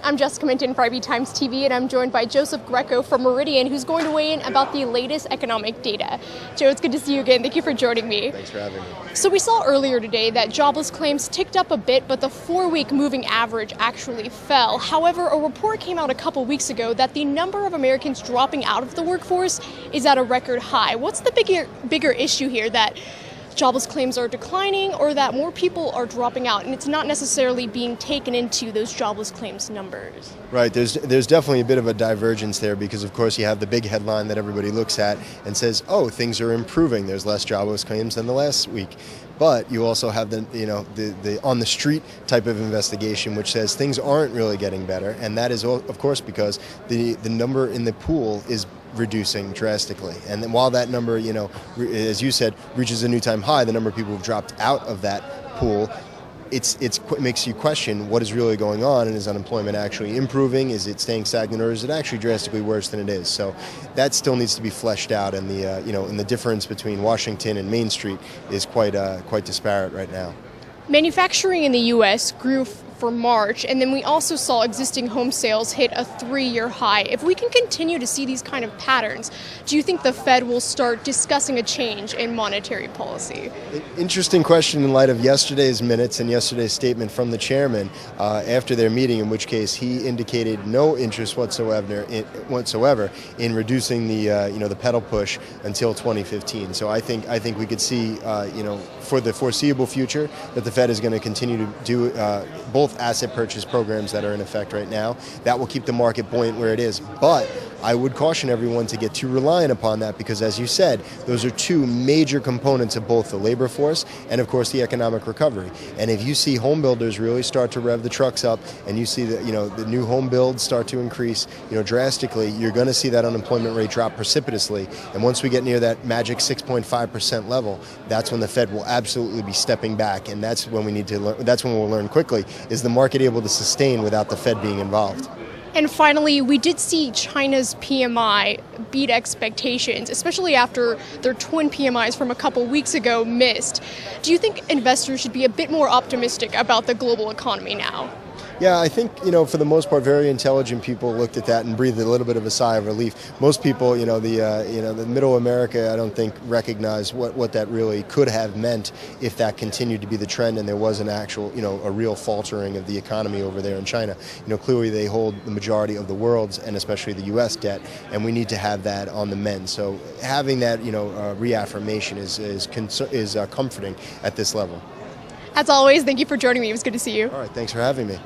I'm Jessica Minton for IB Times TV, and I'm joined by Joseph Greco from Meridian, who's going to weigh in about the latest economic data. Joe, it's good to see you again. Thank you for joining me. Thanks for having me. So we saw earlier today that jobless claims ticked up a bit, but the 4-week moving average actually fell. However, a report came out a couple weeks ago that the number of Americans dropping out of the workforce is at a record high. What's the bigger issue here, that jobless claims are declining or that more people are dropping out and it's not necessarily being taken into those jobless claims numbers? Right, there's definitely a bit of a divergence there because of course you have the big headline that everybody looks at and says, oh, things are improving, there's less jobless claims than the last week. But you also have the on the street type of investigation which says things aren't really getting better, and that is of course because the number in the pool is reducing drastically. And then while that number, as you said, reaches a new time high, the number of people who've dropped out of that pool, it makes you question what is really going on, and is unemployment actually improving? Is it staying stagnant, or is it actually drastically worse than it is? So that still needs to be fleshed out, and the difference between Washington and Main Street is quite disparate right now. Manufacturing in the U.S. grew for March, and then we also saw existing home sales hit a 3-year high. If we can continue to see these kind of patterns, do you think the Fed will start discussing a change in monetary policy? Interesting question in light of yesterday's minutes and yesterday's statement from the chairman after their meeting, in which case he indicated no interest whatsoever in reducing the pedal push until 2015. So I think we could see for the foreseeable future that the Fed is going to continue to do both asset purchase programs that are in effect right now. That will keep the market buoyant where it is. But I would caution everyone to get too reliant upon that because, as you said, those are two major components of both the labor force and, of course, the economic recovery. And if you see home builders really start to rev the trucks up and you see the new home builds start to increase drastically, you're going to see that unemployment rate drop precipitously. And once we get near that magic 6.5% level, that's when the Fed will absolutely be stepping back. And that's when we need to learn. That's when we'll learn quickly. Is the market able to sustain without the Fed being involved? And finally, we did see China's PMI beat expectations, especially after their twin PMIs from a couple weeks ago missed. Do you think investors should be a bit more optimistic about the global economy now? Yeah, I think, for the most part, very intelligent people looked at that and breathed a little bit of a sigh of relief. Most people, the middle America, I don't think recognize what that really could have meant if that continued to be the trend and there was an actual, a real faltering of the economy over there in China. Clearly they hold the majority of the world's and especially the U.S. debt, and we need to have that on the mend. So having that, reaffirmation is comforting at this level. As always, thank you for joining me. It was good to see you. All right, thanks for having me.